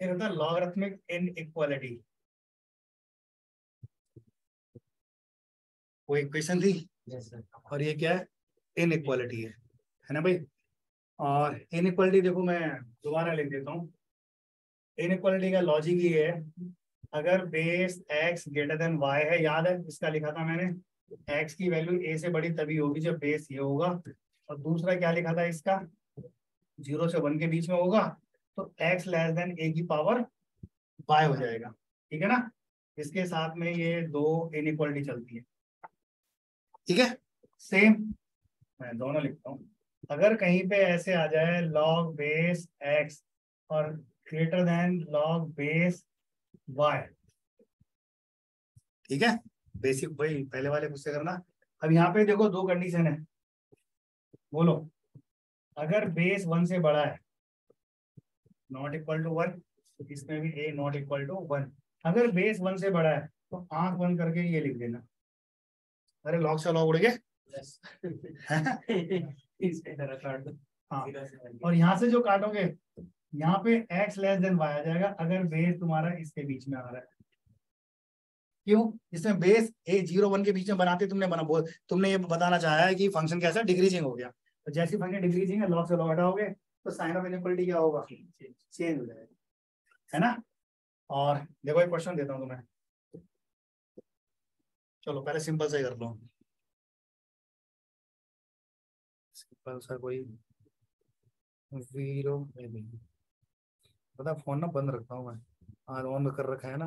फिर होता है लॉगरिथमिक इनइक्वालिटी। वो इक्वेशन थी और ये क्या है, इनइक्वालिटी है ना भाई। और इनइक्वालिटी देखो मैं दोबारा लिख देता हूँ। इनइक्वालिटी का लॉजिक ये है, अगर base x greater than y है, याद है इसका लिखा था मैंने, x की वैल्यू a से बड़ी तभी होगी जब बेस ये होगा, और दूसरा क्या लिखा था इसका, 0 से 1 के बीच में होगा, तो x लेस देन a की पावर y हो जाएगा। ठीक है ना, इसके साथ में ये दो इनइक्वालिटी चलती है। ठीक है, सेम मैं दोनों लिखता हूँ। अगर कहीं पे ऐसे आ जाए log बेस x और greater than log base y, ठीक है, बेसिक वही पहले वाले मुझसे करना। अब यहाँ पे देखो दो कंडीशन है, बोलो। अगर बेस 1 से बड़ा है, नॉट इक्वल टू 1, तो इसमें भी a नॉट इक्वल टू 1। अगर बेस 1 से बड़ा है तो आंख बंद करके ये लिख देना। अरे लॉग से लॉग उड़ गए। हाँ, और यहाँ से जो काटोगे यहाँ पे x लेस देन y आ जाएगा, अगर बेस तुम्हारा इसके बीच में आ रहा है। क्यों, इसमें बेस a 0 1 के बीच में बनाते तुमने ये बताना चाहा है कि फंक्शन कैसा डिक्रीजिंग हो गया, तो जैसी फंक्शन डिक्रीजिंग है लॉग से लॉग हटाओगे तो साइन ऑफ इनइक्वालिटी क्या होगा, चेंज हो जाएगा, है ना। और देखो एक क्वेश्चन देता हूँ तुम्हें, चलो पहले सिंपल सा ही कर लो, सिंपल सा कोई 0 में पता, फोन ना बंद रखता हूँ मैं, आज ऑन कर रखा है ना,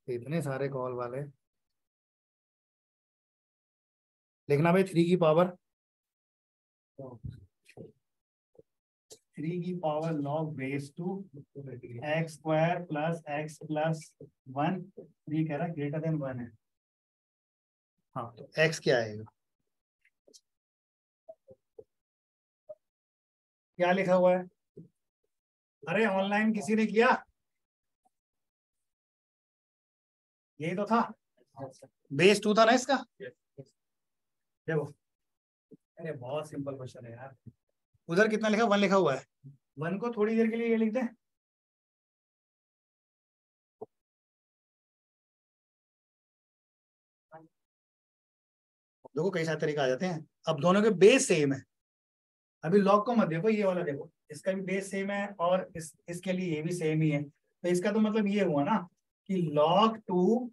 तो इतने सारे कॉल वाले। लिखना भाई 3 की पावर 3 की power log base 2 x square plus x plus 1, 3 कह रहा है ग्रेटर देन 1 है। हाँ तो x क्या आएगा, क्या लिखा हुआ है, अरे ऑनलाइन किसी ने किया, यही तो था, बेस 2 था ना इसका। देखो अरे बहुत सिंपल क्वेश्चन है यार, उधर कितना लिखा, 1 लिखा हुआ है, 1 को थोड़ी देर के लिए ये लिख दें, देखो कई सारे तरीके आ जाते हैं। अब दोनों के बेस सेम है, अभी लॉग को मत देखो, ये वाला देखो, इसका भी बेस सेम है और इसके लिए ये भी सेम ही है, तो इसका तो मतलब ये हुआ ना कि log 2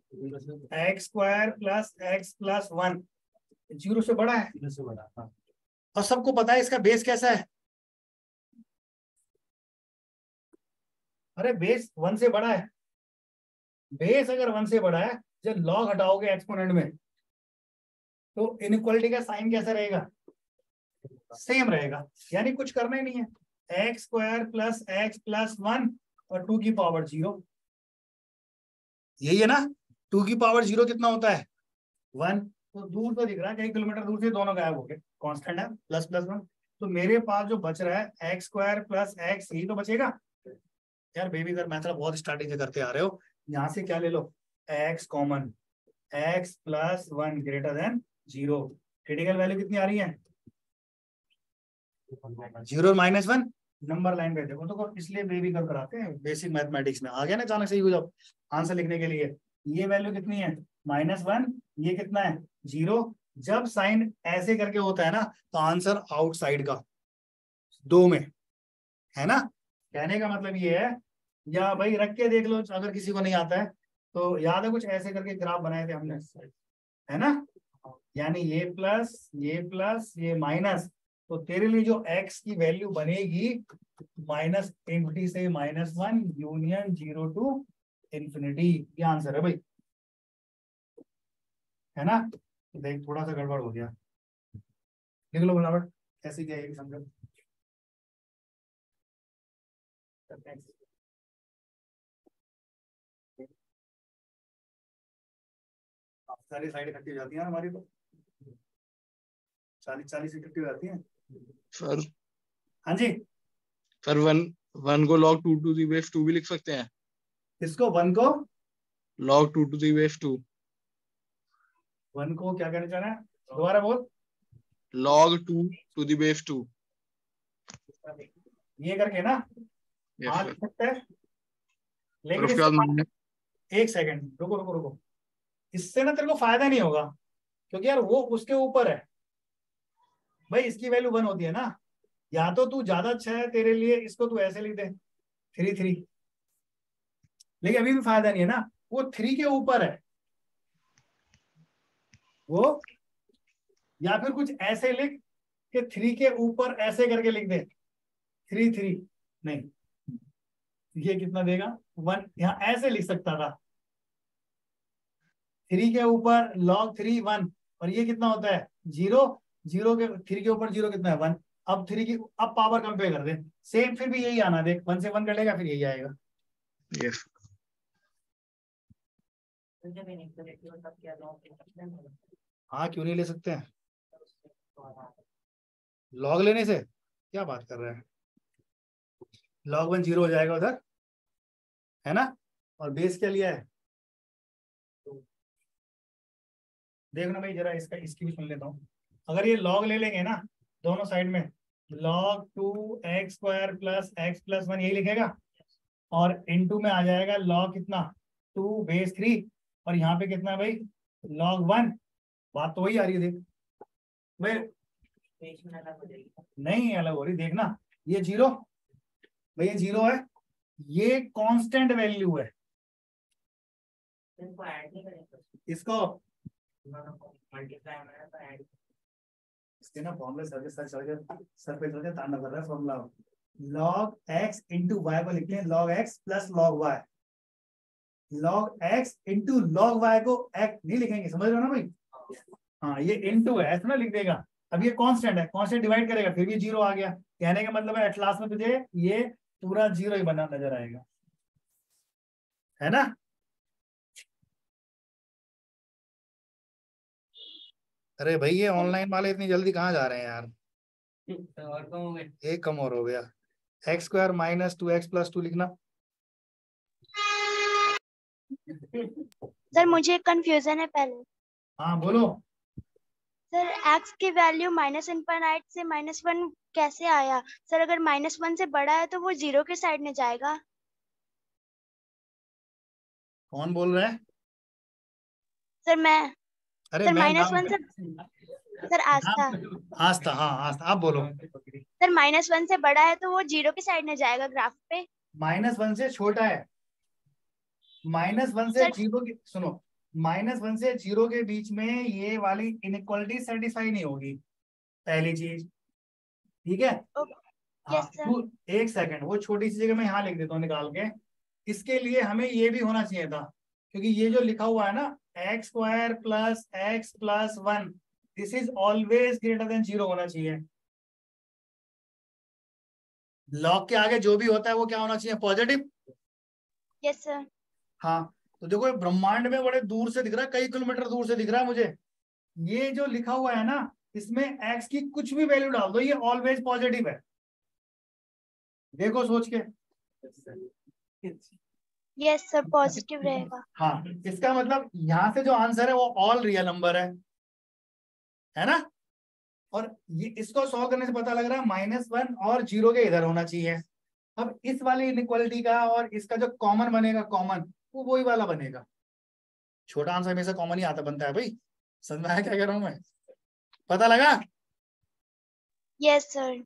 x square plus x plus 1 0 से बड़ा है, 0 से बड़ा। हाँ, और सबको पता है इसका बेस कैसा है, अरे बेस 1 से बड़ा है, बेस अगर 1 से बड़ा है, जब लॉग हटाओगे एक्सपोनेंट में तो इनइक्वालिटी का साइन कैसा रहेगा, सेम रहेगा, यानी कुछ करना ही नहीं है, x square plus x plus 1 और 2 की पावर 0, यही है ना। 2 की पावर 0 कितना होता है 1, तो दूर तो दिख रहा है, कई किलोमीटर दूर से दोनों गायब हो गए, कांस्टेंट है प्लस प्लस 1, तो मेरे पास जो बच रहा है एक्स स्क्वायर प्लस एक्स, यही तो बचेगा। यार बेबी अगर मैथड बहुत स्टार्टिंग से करते आ रहे हो, यहाँ से क्या ले लो, x common, x plus 1 greater than 0, critical value कितनी आ रही है 0 माइनस 1, नंबर लाइन पे देखो तो, इसलिए बेबी कर कराते हैं बेसिक मैथमेटिक्स में, आ गया ना अचानक से ही जब आंसर लिखने के लिए, ये वैल्यू कितनी है -1, ये कितना है 0, जब साइन ऐसे करके होता है ना तो आंसर आउटसाइड का 2 में, है ना। कहने का मतलब ये है, या भाई रख के देख लो अगर किसी को नहीं आता है तो, याद है कुछ ऐसे करके ग्राफ बनाए थे हमने, है ना, यानी ये प्लस ये माइनस, तो तेरे लिए जो x की वैल्यू बनेगी -∞ से -1 यूनियन 0 टू इंफिनिटी, ये आंसर है भाई, है ना। देख थोड़ा सा गड़बड़ हो गया, लिख लो बनावट कैसे क्या है समझो, सारी साइड इकट्ठी हो जाती है हमारी, तो 40 इकट्ठी हो जाती है सर। हाँ जी, सर 1 को log 2 to the base 2 भी लिख सकते हैं, इसको 1 को log 2 to the base 2, 1 को क्या कहना चाह रहा है, दोबारा बोल, log 2 to the base 2, ये करके ना, yes हाँ sir, लिख सकते हैं, लेकिन उसके बाद माइनस, एक सेकंड रुको रुको रुको, इससे ना तेरे को फायदा नहीं होगा, क्योंकि यार वो उसके ऊपर है भाई, इसकी वैल्यू 1 होती है ना, या तो तू ज्यादा अच्छा है तेरे लिए, इसको तू ऐसे लिख दे 3 3, लेकिन अभी भी फायदा नहीं है ना, वो 3 के ऊपर है वो, या फिर कुछ ऐसे लिख कि 3 के ऊपर ऐसे करके लिख दे 3 3, नहीं ये कितना देगा 1, यहाँ ऐसे लिख सकता था 3 के ऊपर log 3 1, और ये कितना होता है 0, 0 के 3 के ऊपर 0 कितना है 1, अब 3 की अब पावर कंपेयर कर दे, सेम फिर भी यही आना, देख 1 से 1 कटेगा फिर यही आएगा। यस हाँ क्यों नहीं ले सकते हैं, लॉग लेने से क्या बात कर रहे हैं, log 1 0 हो जाएगा उधर, है ना, और बेस क्या लिया है, देखना भाई जरा इसका इसकी भी सुन लेता हूँ। अगर ये log ले लेंगे ना दोनों साइड में, log 2x square plus x plus 1 यही लिखेगा, और इनटू में आ जाएगा log कितना 2 बेस 3, और यहाँ पे कितना है भाई log 1, बात तो वही आ रही है देख भाई, नहीं अलग हो रही, देखना ये 0 भाई, ये 0 है, ये कांस्टेंट वैल्यू है, इसको इसके ना फॉर्मूले सर पे चढ़ के तांडव कर रहा है formula, log x into Y को लिखते हैं log x plus log y, log x into log y को x नहीं लिखेंगे, समझ रहे हो ना भाई, हाँ ये इंटू है ऐसा ना लिख देगा, अब ये कांस्टेंट है, कांस्टेंट डिवाइड करेगा फिर भी 0 आ गया, कहने का मतलब है एट लास्ट में तुझे ये पूरा 0 ही बना नजर आएगा, है ना। अरे भाई ये ऑनलाइन वाले इतनी जल्दी कहाँ जा रहे हैं यार, और कम हो गए, एक कम और हो गया, x square minus 2x plus 2 लिखना। सर मुझे कंफ्यूजन है पहले, हाँ बोलो। सर x की वैल्यू -∞ से -1 कैसे आया सर, अगर -1 से बड़ा है तो वो 0 के साइड में जाएगा। कौन बोल रहा है, सर मैं, अरे सर मैं -1 से, सर आस्था, आस्था, हाँ आस्था आप बोलो। सर -1 से बड़ा है तो वो 0 के साइड में जाएगा ग्राफ पे, -1 से छोटा है, -1 से सर 0 की सुनो, -1 से 0 के बीच में ये वाली इनइक्वालिटी सेटिस्फाई नहीं होगी, पहली चीज, ठीक है। हाँ यस सर, तू एक सेकंड, वो छोटी सी जगह मैं यहाँ लिख देता हूँ निकाल के, इसके लिए हमें ये भी होना चाहिए था, क्योंकि ये जो लिखा हुआ है ना x square plus x plus 1, this is always greater than 0 होना चाहिए, लॉग के आगे जो भी होता है वो क्या होना चाहिए पॉजिटिव, यस सर, हाँ। तो देखो ये ब्रह्मांड में बड़े दूर से दिख रहा है, कई किलोमीटर दूर से दिख रहा है मुझे, ये जो लिखा हुआ है ना इसमें एक्स की कुछ भी वैल्यू डाल दो ये ऑलवेज पॉजिटिव है, देखो सोच के, यस सर पॉजिटिव रहेगा, हाँ इसका मतलब यहाँ से जो आंसर है वो ऑल रियल नंबर है ना, और ये इसको सॉल्व करने से पता लग रहा है -1 और 0 के इधर होना चाहिए, अब इस वाली इनइक्वालिटी का और इसका जो कॉमन बनेगा, कॉमन वो वही वाला बनेगा, छोटा आंसर हमेशा कॉमन ही आता बनता है भाई, समझ में आया क्या कह रहा हूं मैं, पता लगा। Yes sir,